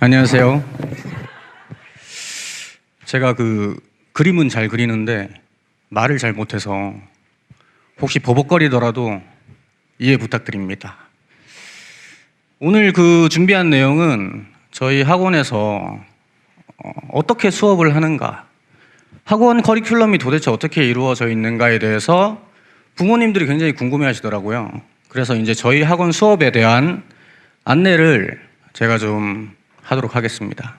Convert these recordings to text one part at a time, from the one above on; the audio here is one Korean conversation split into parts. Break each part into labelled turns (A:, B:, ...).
A: 안녕하세요. 제가 그림은 잘 그리는데 말을 잘 못해서 혹시 버벅거리더라도 이해 부탁드립니다. 오늘 준비한 내용은 저희 학원에서 어떻게 수업을 하는가, 학원 커리큘럼이 도대체 어떻게 이루어져 있는가에 대해서 부모님들이 굉장히 궁금해 하시더라고요. 그래서 이제 저희 학원 수업에 대한 안내를 제가 좀 하도록 하겠습니다.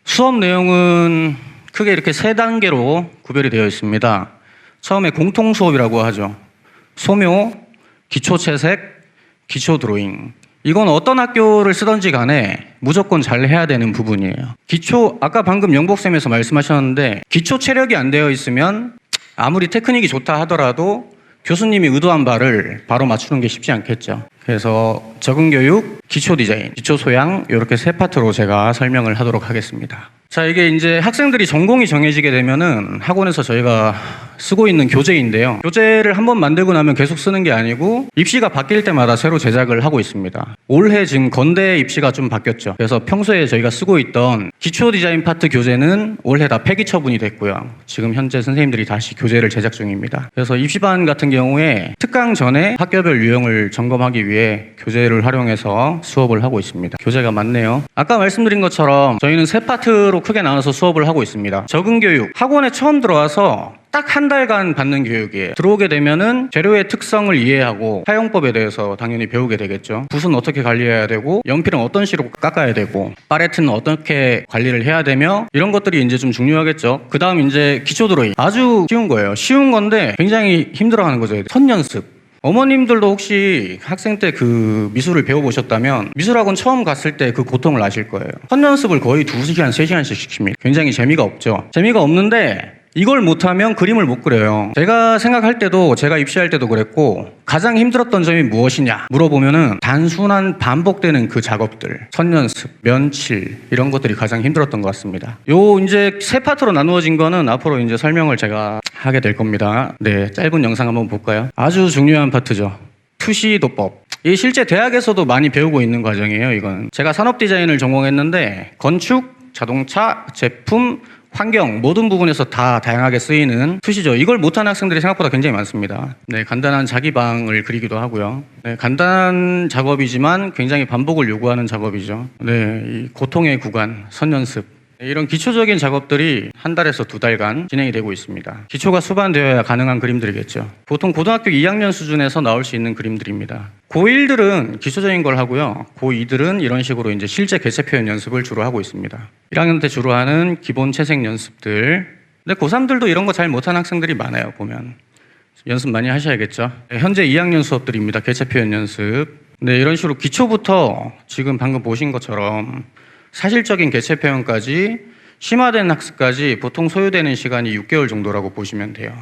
A: 수업 내용은 크게 이렇게 3단계로 구별이 되어 있습니다. 처음에 공통 수업이라고 하죠. 소묘, 기초 채색, 기초 드로잉. 이건 어떤 학교를 쓰던지 간에 무조건 잘 해야 되는 부분이에요. 아까 방금 영복쌤에서 말씀하셨는데 기초 체력이 안 되어 있으면 아무리 테크닉이 좋다 하더라도 교수님이 의도한 바를 바로 맞추는 게 쉽지 않겠죠. 그래서 적응교육, 기초 디자인, 기초 소양 이렇게 3파트로 제가 설명을 하도록 하겠습니다. 자, 이게 이제 학생들이 전공이 정해지게 되면은 학원에서 저희가 쓰고 있는 교재인데요. 교재를 한번 만들고 나면 계속 쓰는 게 아니고 입시가 바뀔 때마다 새로 제작을 하고 있습니다. 올해 지금 건대 입시가 좀 바뀌었죠. 그래서 평소에 저희가 쓰고 있던 기초 디자인 파트 교재는 올해 다 폐기 처분이 됐고요. 지금 현재 선생님들이 다시 교재를 제작 중입니다. 그래서 입시반 같은 경우에 특강 전에 학교별 유형을 점검하기 위해 교재를 활용해서 수업을 하고 있습니다. 교재가 많네요. 아까 말씀드린 것처럼 저희는 3파트로 크게 나눠서 수업을 하고 있습니다. 적응교육, 학원에 처음 들어와서 딱 한 달간 받는 교육이에요. 들어오게 되면은 재료의 특성을 이해하고 사용법에 대해서 당연히 배우게 되겠죠. 붓은 어떻게 관리해야 되고 연필은 어떤 식으로 깎아야 되고 팔레트는 어떻게 관리를 해야 되며 이런 것들이 이제 좀 중요하겠죠. 그 다음 이제 기초 드로잉. 아주 쉬운 거예요. 쉬운 건데 굉장히 힘들어하는 거죠. 첫 연습. 어머님들도 혹시 학생 때 미술을 배워보셨다면 미술학원 처음 갔을 때 그 고통을 아실 거예요. 첫 연습을 거의 2시간, 3시간씩 시킵니다. 굉장히 재미가 없죠. 재미가 없는데 이걸 못하면 그림을 못 그려요. 제가 생각할 때도, 제가 입시할 때도 그랬고 가장 힘들었던 점이 무엇이냐 물어보면은 단순한 반복되는 그 작업들, 선연습, 면칠 이런 것들이 가장 힘들었던 것 같습니다. 이제 3파트로 나누어진 거는 앞으로 이제 설명을 제가 하게 될 겁니다. 네, 짧은 영상 한번 볼까요? 아주 중요한 파트죠. 투시도법. 이 실제 대학에서도 많이 배우고 있는 과정이에요. 이건 제가 산업 디자인을 전공했는데 건축, 자동차, 제품, 환경 모든 부분에서 다 다양하게 쓰이는 투시죠. 이걸 못하는 학생들이 생각보다 굉장히 많습니다. 네, 간단한 자기방을 그리기도 하고요. 네, 간단한 작업이지만 굉장히 반복을 요구하는 작업이죠. 네, 이 고통의 구간, 선연습. 네, 이런 기초적인 작업들이 한 달에서 2달간 진행이 되고 있습니다. 기초가 수반되어야 가능한 그림들이겠죠. 보통 고등학교 2학년 수준에서 나올 수 있는 그림들입니다. 고1들은 기초적인 걸 하고요. 고2들은 이런 식으로 이제 실제 개체 표현 연습을 주로 하고 있습니다. 1학년 때 주로 하는 기본 채색 연습들. 근데 고3들도 이런 거 잘 못하는 학생들이 많아요, 보면. 연습 많이 하셔야겠죠. 네, 현재 2학년 수업들입니다. 개체 표현 연습. 네, 이런 식으로 기초부터 지금 방금 보신 것처럼 사실적인 개체 표현까지 심화된 학습까지 보통 소요되는 시간이 6개월 정도라고 보시면 돼요.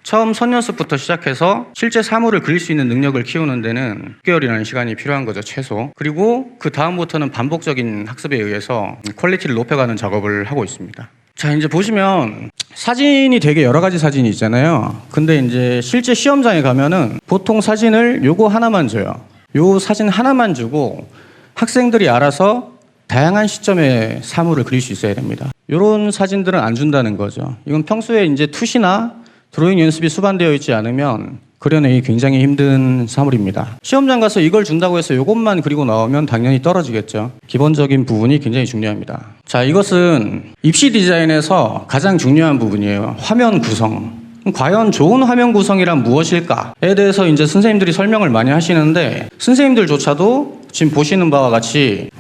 A: 처음 선연습부터 시작해서 실제 사물을 그릴 수 있는 능력을 키우는 데는 6개월이라는 시간이 필요한 거죠, 최소. 그리고 그 다음부터는 반복적인 학습에 의해서 퀄리티를 높여가는 작업을 하고 있습니다. 자, 이제 보시면 사진이 되게 여러 가지 사진이 있잖아요. 근데 이제 실제 시험장에 가면은 보통 사진을 요거 하나만 줘요. 요 사진 하나만 주고 학생들이 알아서 다양한 시점에 사물을 그릴 수 있어야 됩니다. 이런 사진들은 안 준다는 거죠. 이건 평소에 이제 투시나 드로잉 연습이 수반되어 있지 않으면 그려내기 굉장히 힘든 사물입니다. 시험장 가서 이걸 준다고 해서 이것만 그리고 나오면 당연히 떨어지겠죠. 기본적인 부분이 굉장히 중요합니다. 자, 이것은 입시 디자인에서 가장 중요한 부분이에요. 화면 구성. 과연 좋은 화면 구성이란 무엇일까에 대해서 이제 선생님들이 설명을 많이 하시는데 선생님들조차도 지금 보시는 바와 같이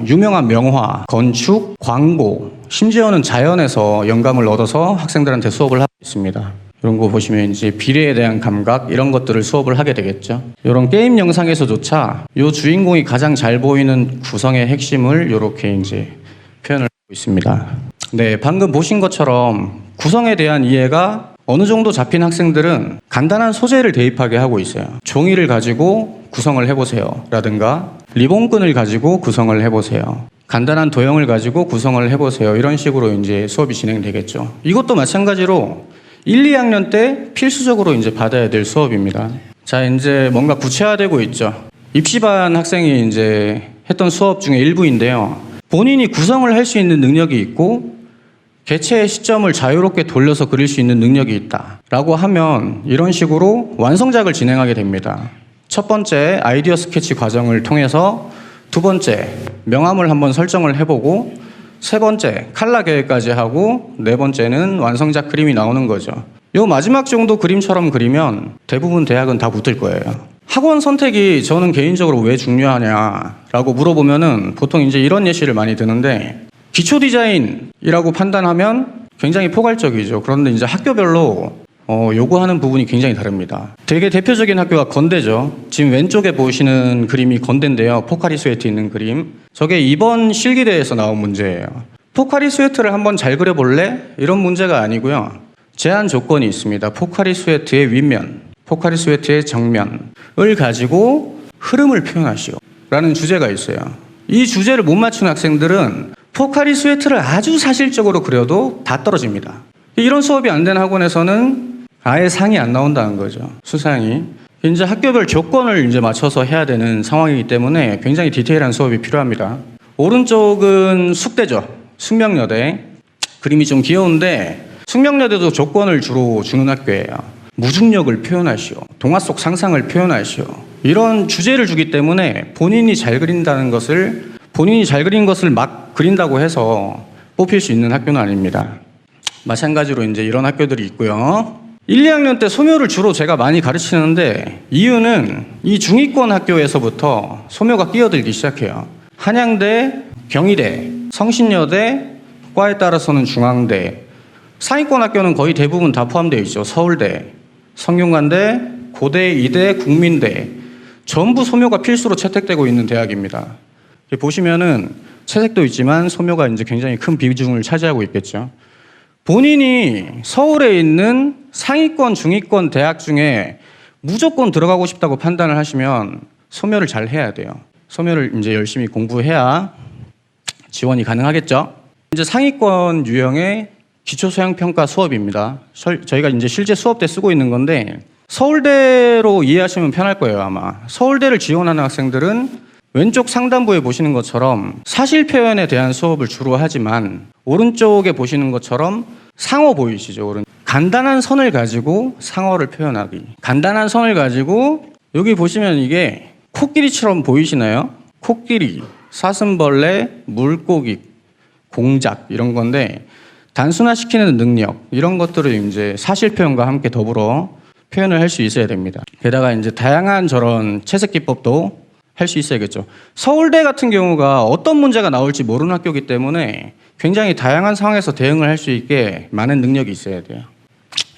A: 유명한 명화, 건축, 광고, 심지어는 자연에서 영감을 얻어서 학생들한테 수업을 하고 있습니다. 이런 거 보시면 이제 비례에 대한 감각 이런 것들을 수업을 하게 되겠죠. 이런 게임 영상에서조차 이 주인공이 가장 잘 보이는 구성의 핵심을 이렇게 이제 표현을 하고 있습니다. 네, 방금 보신 것처럼 구성에 대한 이해가 어느 정도 잡힌 학생들은 간단한 소재를 대입하게 하고 있어요. 종이를 가지고 구성을 해보세요 라든가 리본끈을 가지고 구성을 해보세요. 간단한 도형을 가지고 구성을 해보세요. 이런 식으로 이제 수업이 진행되겠죠. 이것도 마찬가지로 1, 2학년 때 필수적으로 이제 받아야 될 수업입니다. 자, 이제 뭔가 구체화되고 있죠. 입시반 학생이 이제 했던 수업 중에 일부인데요. 본인이 구성을 할 수 있는 능력이 있고 개체의 시점을 자유롭게 돌려서 그릴 수 있는 능력이 있다라고 하면 이런 식으로 완성작을 진행하게 됩니다. 첫 번째 아이디어 스케치 과정을 통해서 두 번째 명암을 한번 설정을 해보고 세 번째 칼라 계획까지 하고 네 번째는 완성작 그림이 나오는 거죠. 요 마지막 정도 그림처럼 그리면 대부분 대학은 다 붙을 거예요. 학원 선택이 저는 개인적으로 왜 중요하냐라고 물어보면은 보통 이제 이런 예시를 많이 드는데 기초 디자인이라고 판단하면 굉장히 포괄적이죠. 그런데 이제 학교별로 요구하는 부분이 굉장히 다릅니다. 되게 대표적인 학교가 건대죠. 지금 왼쪽에 보시는 그림이 건대인데요. 포카리 스웨트 있는 그림. 저게 이번 실기대에서 나온 문제예요. 포카리 스웨트를 한번 잘 그려볼래? 이런 문제가 아니고요. 제한 조건이 있습니다. 포카리 스웨트의 윗면, 포카리 스웨트의 정면을 가지고 흐름을 표현하시오 라는 주제가 있어요. 이 주제를 못 맞춘 학생들은 포카리 스웨트를 아주 사실적으로 그려도 다 떨어집니다. 이런 수업이 안 되는 학원에서는 아예 상이 안 나온다는 거죠. 수상이. 이제 학교별 조건을 이제 맞춰서 해야 되는 상황이기 때문에 굉장히 디테일한 수업이 필요합니다. 오른쪽은 숙대죠. 숙명여대. 그림이 좀 귀여운데 숙명여대도 조건을 주로 주는 학교예요. 무중력을 표현하시오. 동화 속 상상을 표현하시오. 이런 주제를 주기 때문에 본인이 잘 그린 것을 막 그린다고 해서 뽑힐 수 있는 학교는 아닙니다. 마찬가지로 이제 이런 학교들이 있고요. 1, 2학년 때 소묘를 주로 제가 많이 가르치는데 이유는 이 중위권 학교에서부터 소묘가 끼어들기 시작해요. 한양대, 경희대, 성신여대, 과에 따라서는 중앙대, 상위권 학교는 거의 대부분 다 포함되어 있죠. 서울대, 성균관대, 고대, 이대, 국민대 전부 소묘가 필수로 채택되고 있는 대학입니다. 보시면은 채색도 있지만 소묘가 이제 굉장히 큰 비중을 차지하고 있겠죠. 본인이 서울에 있는 상위권, 중위권 대학 중에 무조건 들어가고 싶다고 판단을 하시면 소묘를 잘 해야 돼요. 소묘를 이제 열심히 공부해야 지원이 가능하겠죠. 이제 상위권 유형의 기초소양평가 수업입니다. 저희가 이제 실제 수업 때 쓰고 있는 건데 서울대로 이해하시면 편할 거예요, 아마. 서울대를 지원하는 학생들은 왼쪽 상단부에 보시는 것처럼 사실 표현에 대한 수업을 주로 하지만 오른쪽에 보시는 것처럼 상어 보이시죠? 간단한 선을 가지고 상어를 표현하기. 간단한 선을 가지고 여기 보시면 이게 코끼리처럼 보이시나요? 코끼리, 사슴벌레, 물고기, 공작 이런 건데 단순화시키는 능력 이런 것들을 이제 사실 표현과 함께 더불어 표현을 할 수 있어야 됩니다. 게다가 이제 다양한 저런 채색 기법도 할 수 있어야겠죠. 서울대 같은 경우가 어떤 문제가 나올지 모르는 학교이기 때문에 굉장히 다양한 상황에서 대응을 할 수 있게 많은 능력이 있어야 돼요.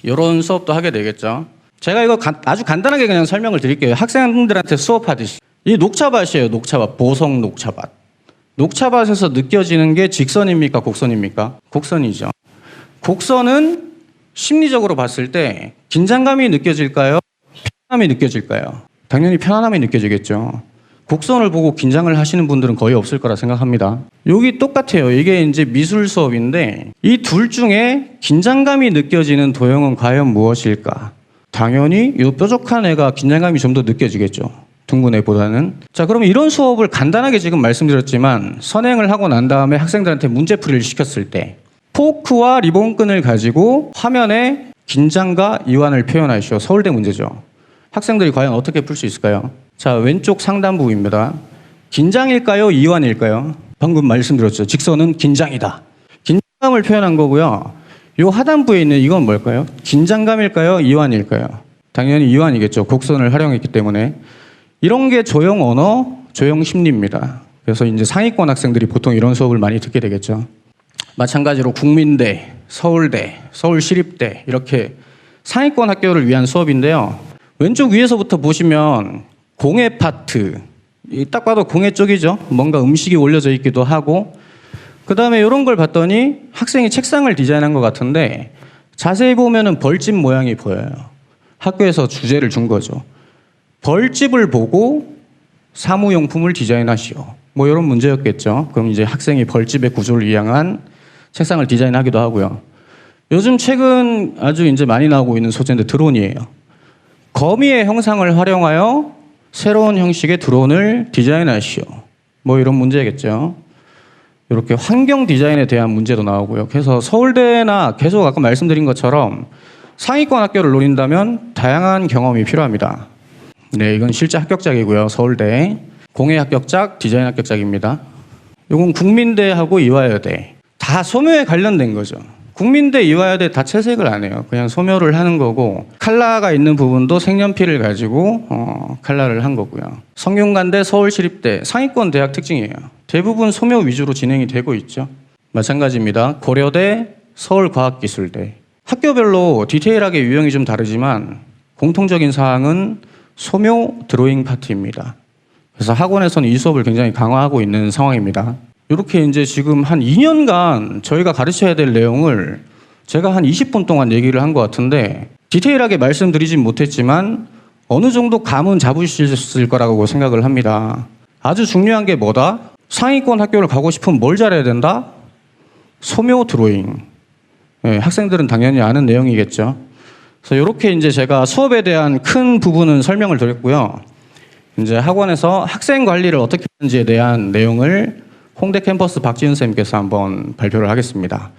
A: 이런 수업도 하게 되겠죠. 제가 이거 아주 간단하게 그냥 설명을 드릴게요. 학생들한테 수업하듯이. 이 녹차밭이에요. 녹차밭. 보성 녹차밭. 녹차밭에서 느껴지는 게 직선입니까? 곡선입니까? 곡선이죠. 곡선은 심리적으로 봤을 때 긴장감이 느껴질까요? 편안함이 느껴질까요? 당연히 편안함이 느껴지겠죠. 곡선을 보고 긴장을 하시는 분들은 거의 없을 거라 생각합니다. 여기 똑같아요. 이게 이제 미술 수업인데 이 둘 중에 긴장감이 느껴지는 도형은 과연 무엇일까? 당연히 이 뾰족한 애가 긴장감이 좀 더 느껴지겠죠. 둥근 애보다는. 자, 그러면 이런 수업을 간단하게 지금 말씀드렸지만 선행을 하고 난 다음에 학생들한테 문제풀이를 시켰을 때 포크와 리본끈을 가지고 화면에 긴장과 이완을 표현하시오. 서울대 문제죠. 학생들이 과연 어떻게 풀 수 있을까요? 자, 왼쪽 상단부입니다. 긴장일까요? 이완일까요? 방금 말씀드렸죠. 직선은 긴장이다. 긴장감을 표현한 거고요. 요 하단부에 있는 이건 뭘까요? 긴장감일까요? 이완일까요? 당연히 이완이겠죠. 곡선을 활용했기 때문에. 이런 게 조형 언어, 조형 심리입니다. 그래서 이제 상위권 학생들이 보통 이런 수업을 많이 듣게 되겠죠. 마찬가지로 국민대, 서울대, 서울시립대 이렇게 상위권 학교를 위한 수업인데요. 왼쪽 위에서부터 보시면 공예 파트, 딱 봐도 공예 쪽이죠. 뭔가 음식이 올려져 있기도 하고 그 다음에 이런 걸 봤더니 학생이 책상을 디자인한 것 같은데 자세히 보면은 벌집 모양이 보여요. 학교에서 주제를 준 거죠. 벌집을 보고 사무용품을 디자인하시오. 뭐 이런 문제였겠죠. 그럼 이제 학생이 벌집의 구조를 이용한 책상을 디자인하기도 하고요. 요즘 최근 아주 이제 많이 나오고 있는 소재인데 드론이에요. 거미의 형상을 활용하여 새로운 형식의 드론을 디자인하시오. 뭐 이런 문제겠죠. 이렇게 환경 디자인에 대한 문제도 나오고요. 그래서 서울대나 계속 아까 말씀드린 것처럼 상위권 학교를 노린다면 다양한 경험이 필요합니다. 네, 이건 실제 합격작이고요. 서울대 공예 합격작, 디자인 합격작입니다. 이건 국민대하고 이화여대 다 소묘에 관련된 거죠. 국민대, 이화여대 다 채색을 안 해요. 그냥 소묘를 하는 거고 칼라가 있는 부분도 색연필을 가지고 칼라를 한 거고요. 성균관대, 서울시립대 상위권 대학 특징이에요. 대부분 소묘 위주로 진행이 되고 있죠. 마찬가지입니다. 고려대, 서울과학기술대 학교별로 디테일하게 유형이 좀 다르지만 공통적인 사항은 소묘 드로잉 파트입니다. 그래서 학원에서는 이 수업을 굉장히 강화하고 있는 상황입니다. 이렇게 이제 지금 한 2년간 저희가 가르쳐야 될 내용을 제가 한 20분 동안 얘기를 한 것 같은데 디테일하게 말씀드리진 못했지만 어느 정도 감은 잡으셨을 거라고 생각을 합니다. 아주 중요한 게 뭐다? 상위권 학교를 가고 싶으면 뭘 잘해야 된다? 소묘 드로잉. 네, 학생들은 당연히 아는 내용이겠죠. 그래서 이렇게 이제 제가 수업에 대한 큰 부분은 설명을 드렸고요. 이제 학원에서 학생 관리를 어떻게 하는지에 대한 내용을 홍대 캠퍼스 박지은 쌤께서 한번 발표를 하겠습니다.